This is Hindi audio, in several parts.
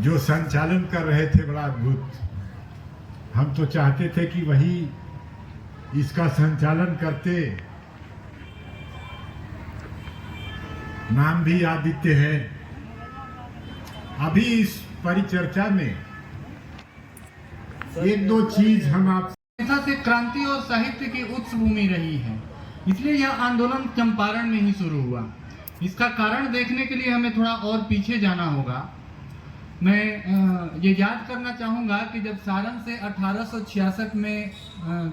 जो संचालन कर रहे थे बड़ा अद्भुत। हम तो चाहते थे कि वही इसका संचालन करते। नाम भी आदित्य है। अभी इस परिचर्चा में एक दो चीज हम आप से क्रांति और साहित्य की उच्च भूमि रही है, इसलिए यह आंदोलन चंपारण में ही शुरू हुआ। इसका कारण देखने के लिए हमें थोड़ा और पीछे जाना होगा। मैं ये याद करना चाहूँगा कि जब सारण से 1866 में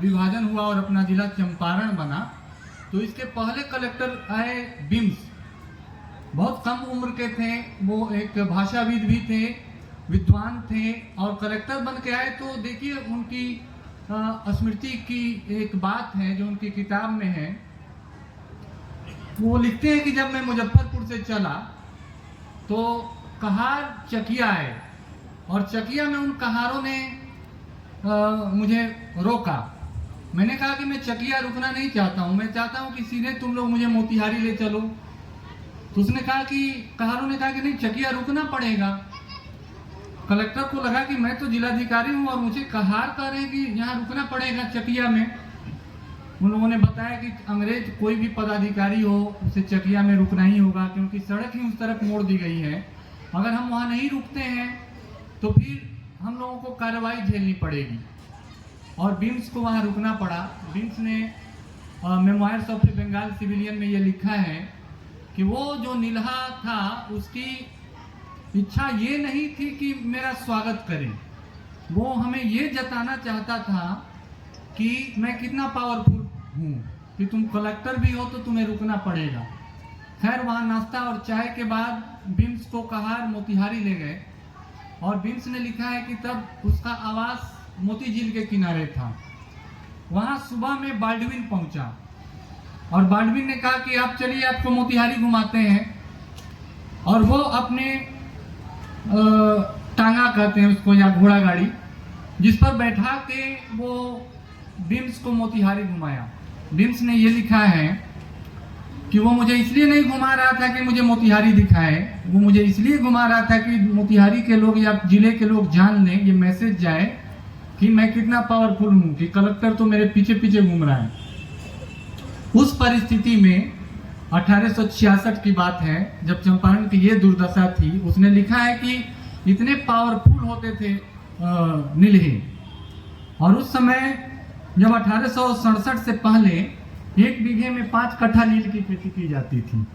विभाजन हुआ और अपना जिला चंपारण बना, तो इसके पहले कलेक्टर आए बिम्स। बहुत कम उम्र के थे, वो एक भाषाविद भी थे, विद्वान थे, और कलेक्टर बन के आए। तो देखिए उनकी स्मृति की एक बात है जो उनकी किताब में है। वो लिखते हैं कि जब मैं मुजफ्फरपुर से चला तो कहार चकिया आए, और चकिया में उन कहारों ने मुझे रोका। मैंने कहा कि मैं चकिया रुकना नहीं चाहता हूँ, मैं चाहता हूँ कि सीधे तुम लोग मुझे मोतिहारी ले चलो। तो उसने कहा कि कहारों ने कहा कि नहीं, चकिया रुकना पड़ेगा। कलेक्टर को लगा कि मैं तो जिलाधिकारी हूँ और मुझे कहार कह रहे हैं कि यहाँ रुकना पड़ेगा चकिया में। उन लोगों ने बताया कि अंग्रेज कोई भी पदाधिकारी हो उसे चकिया में रुकना ही होगा, क्योंकि सड़क ही उस तरफ मोड़ दी गई है। अगर हम वहाँ नहीं रुकते हैं तो फिर हम लोगों को कार्रवाई झेलनी पड़ेगी। और बिम्स को वहाँ रुकना पड़ा। बिम्स ने memoirs of the Bengal civilian में ये लिखा है कि वो जो नीलहा था उसकी इच्छा ये नहीं थी कि मेरा स्वागत करें, वो हमें ये जताना चाहता था कि मैं कितना पावरफुल हूँ, कि तुम कलेक्टर भी हो तो तुम्हें रुकना पड़ेगा। खैर वहाँ नाश्ता और चाय के बाद बिम्स को कहार मोतिहारी ले गए, और बिम्स ने लिखा है कि तब उसका आवास मोती झील के किनारे था। वहाँ सुबह में बाल्डविन पहुँचा, और बाल्डविन ने कहा कि आप चलिए, आपको मोतिहारी घुमाते हैं। और वो अपने टांगा कहते हैं उसको, या घोड़ा गाड़ी, जिस पर बैठा के वो बिम्स को मोतिहारी घुमाया। बिम्स ने ये लिखा है कि वो मुझे इसलिए नहीं घुमा रहा था कि मुझे मोतिहारी दिखाए, वो मुझे इसलिए घुमा रहा था कि मोतिहारी के लोग या जिले के लोग जान लें, ये मैसेज जाए कि मैं कितना पावरफुल हूँ, कि कलेक्टर तो मेरे पीछे पीछे घूम रहा है। उस परिस्थिति में 1866 की बात है, जब चंपारण की ये दुर्दशा थी। उसने लिखा है कि इतने पावरफुल होते थे नीलहे। और उस समय जब 1867 से पहले 1 बीघे में 5 कट्ठा नील की खेती की जाती थी,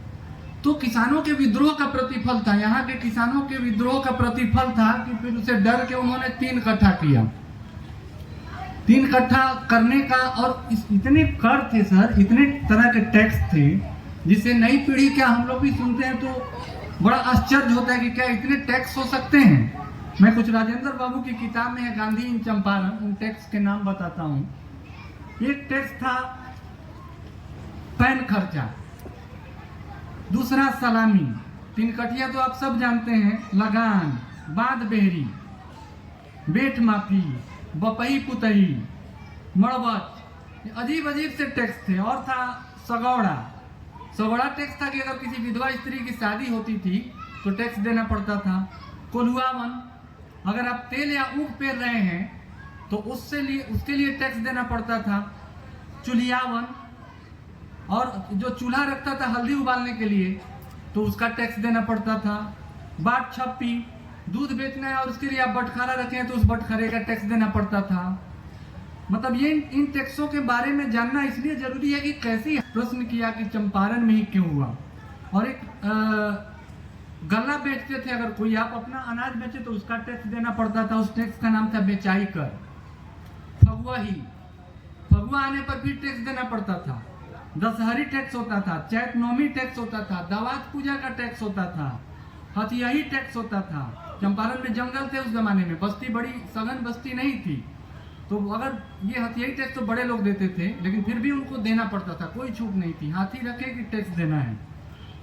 तो किसानों के विद्रोह का प्रतिफल था, यहाँ के किसानों के विद्रोह का प्रतिफल था कि फिर उसे डर के उन्होंने 3 कट्ठा किया। 3 कट्ठा करने का, और इतने कर थे सर, इतने तरह के टैक्स थे, जिसे नई पीढ़ी क्या हम लोग भी सुनते हैं तो बड़ा आश्चर्य होता है कि क्या इतने टैक्स हो सकते हैं। मैं कुछ राजेंद्र बाबू की किताब में है गांधी इन चंपारण, उन टैक्स के नाम बताता हूँ। एक टैक्स था पैन खर्चा, दूसरा सलामी, 3 कठिया तो आप सब जानते हैं, लगान, बाद बेहरी, बेट माफी, बपही पुतही, मड़बत, अजीब अजीब से टैक्स थे। और था सगौड़ा। सगौड़ा टैक्स था कि अगर किसी विधवा स्त्री की शादी होती थी तो टैक्स देना पड़ता था। कोल्हुआवन, अगर आप तेल या ऊख पेर रहे हैं तो उसके लिए टैक्स देना पड़ता था। चूल्हियावन, और जो चूल्हा रखता था हल्दी उबालने के लिए तो उसका टैक्स देना पड़ता था। बाट छप्पी, दूध बेचना है और उसके लिए आप बटखारा रखें तो उस बटखारे का टैक्स देना पड़ता था। मतलब ये इन टैक्सों के बारे में जानना इसलिए जरूरी है कि कैसे प्रश्न किया कि चंपारण में ही क्यों हुआ। और एक गल्ला बेचते थे, अगर कोई आप अपना अनाज बेचे तो उसका टैक्स देना पड़ता था। उस टैक्स का नाम था बेचाई कर। फगुआ आने पर भी टैक्स देना पड़ता था। दशहरी टैक्स होता था, चैत नौमी टैक्स होता था, दवात पूजा का टैक्स होता था, हथियाही टैक्स होता था। चंपारण में जंगल थे उस जमाने में, बस्ती बड़ी सघन बस्ती नहीं थी, तो अगर ये हथियाई टैक्स तो बड़े लोग देते थे, लेकिन फिर भी उनको देना पड़ता था, कोई छूट नहीं थी। हाथी रखे कि टैक्स देना है,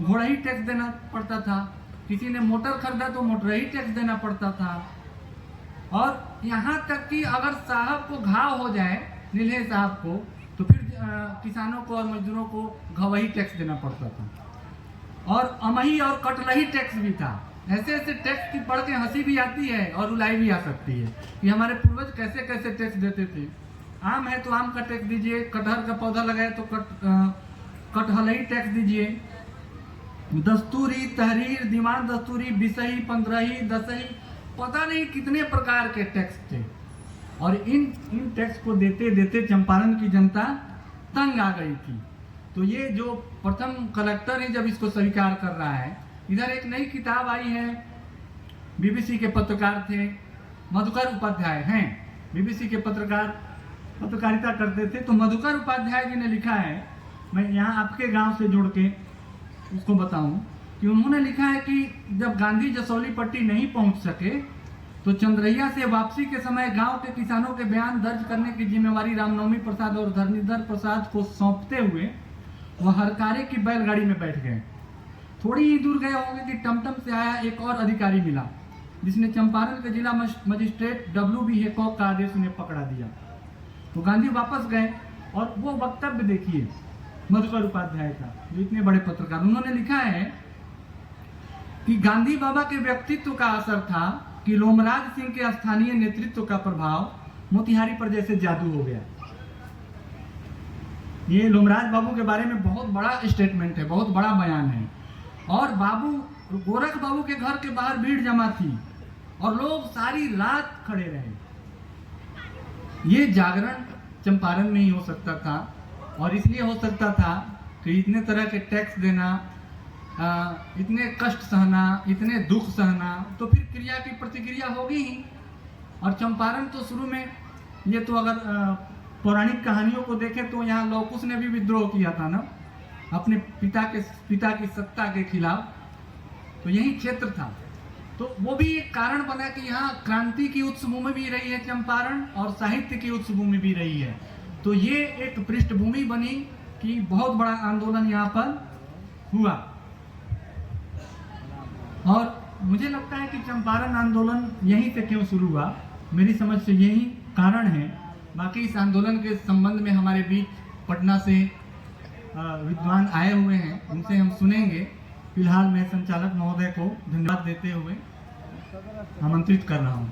घोड़ाही टैक्स देना पड़ता था। किसी ने मोटर खरीदा तो मोटरही टैक्स देना पड़ता था। और यहाँ तक कि अगर साहब को घाव हो जाए, नीलहे साहब को, तो फिर किसानों को और मजदूरों को घवही टैक्स देना पड़ता था। और अमही और कटलही टैक्स भी था। ऐसे ऐसे टैक्स की पढ़ के हंसी भी आती है और रुलाई भी आ सकती है कि हमारे पूर्वज कैसे कैसे टैक्स देते थे। आम है तो आम का टैक्स दीजिए, कटहल का पौधा लगाए तो कटहल ही टैक्स दीजिए, दस्तूरी, तहरीर, दीवान दस्तूरी, बिसही, पंद्रही, दसही, पता नहीं कितने प्रकार के टैक्स थे। और इन टैक्स को देते देते चंपारण की जनता तंग आ गई थी। तो ये जो प्रथम कलेक्टर है जब इसको स्वीकार कर रहा है, इधर एक नई किताब आई है, बीबीसी के पत्रकार थे मधुकर उपाध्याय हैं, बीबीसी के पत्रकारिता करते थे। तो मधुकर उपाध्याय जी ने लिखा है, मैं यहाँ आपके गांव से जोड़ के उसको बताऊं कि उन्होंने लिखा है कि जब गांधी जसौली पट्टी नहीं पहुंच सके तो चंद्रैया से वापसी के समय गांव के किसानों के बयान दर्ज करने की जिम्मेवारी रामनवमी प्रसाद और धरणीधर प्रसाद को सौंपते हुए वह हरकारे की बैलगाड़ी में बैठ गए। थोड़ी ही दूर गए होंगे कि टमटम से आया एक और अधिकारी मिला, जिसने चंपारण के जिला मजिस्ट्रेट W.B. हैकॉक का आदेश उन्हें पकड़ा दिया। तो गांधी वापस गए और वो वक्तव्य देखिए मधुकर उपाध्याय का, जो इतने बड़े पत्रकार, उन्होंने लिखा है कि गांधी बाबा के व्यक्तित्व का असर था कि लोमराज सिंह के स्थानीय नेतृत्व का प्रभाव मोतिहारी पर जैसे जादू हो गया। ये लोमराज बाबू के बारे में बहुत बड़ा स्टेटमेंट है, बहुत बड़ा बयान है। और बाबू गोरख बाबू के घर के बाहर भीड़ जमा थी और लोग सारी रात खड़े रहे। ये जागरण चंपारण में ही हो सकता था, और इसलिए हो सकता था कि इतने तरह के टैक्स देना, इतने कष्ट सहना, इतने दुख सहना, तो फिर क्रिया की प्रतिक्रिया होगी ही। और चंपारण तो शुरू में, ये तो अगर पौराणिक कहानियों को देखें तो यहाँ लौकुश ने भी विद्रोह किया था ना अपने पिता की सत्ता के खिलाफ, तो यही क्षेत्र था। तो वो भी एक कारण बना कि यहाँ क्रांति की उच्चभूमि भी रही है चंपारण, और साहित्य की उच्चभूमि भी रही है। तो ये एक पृष्ठभूमि बनी कि बहुत बड़ा आंदोलन यहाँ पर हुआ। और मुझे लगता है कि चंपारण आंदोलन यहीं से क्यों शुरू हुआ, मेरी समझ से यही कारण है। बाकी इस आंदोलन के संबंध में हमारे बीच पटना से विद्वान आए हुए हैं, उनसे हम सुनेंगे। फिलहाल मैं संचालक महोदय को धन्यवाद देते हुए आमंत्रित कर रहा हूँ।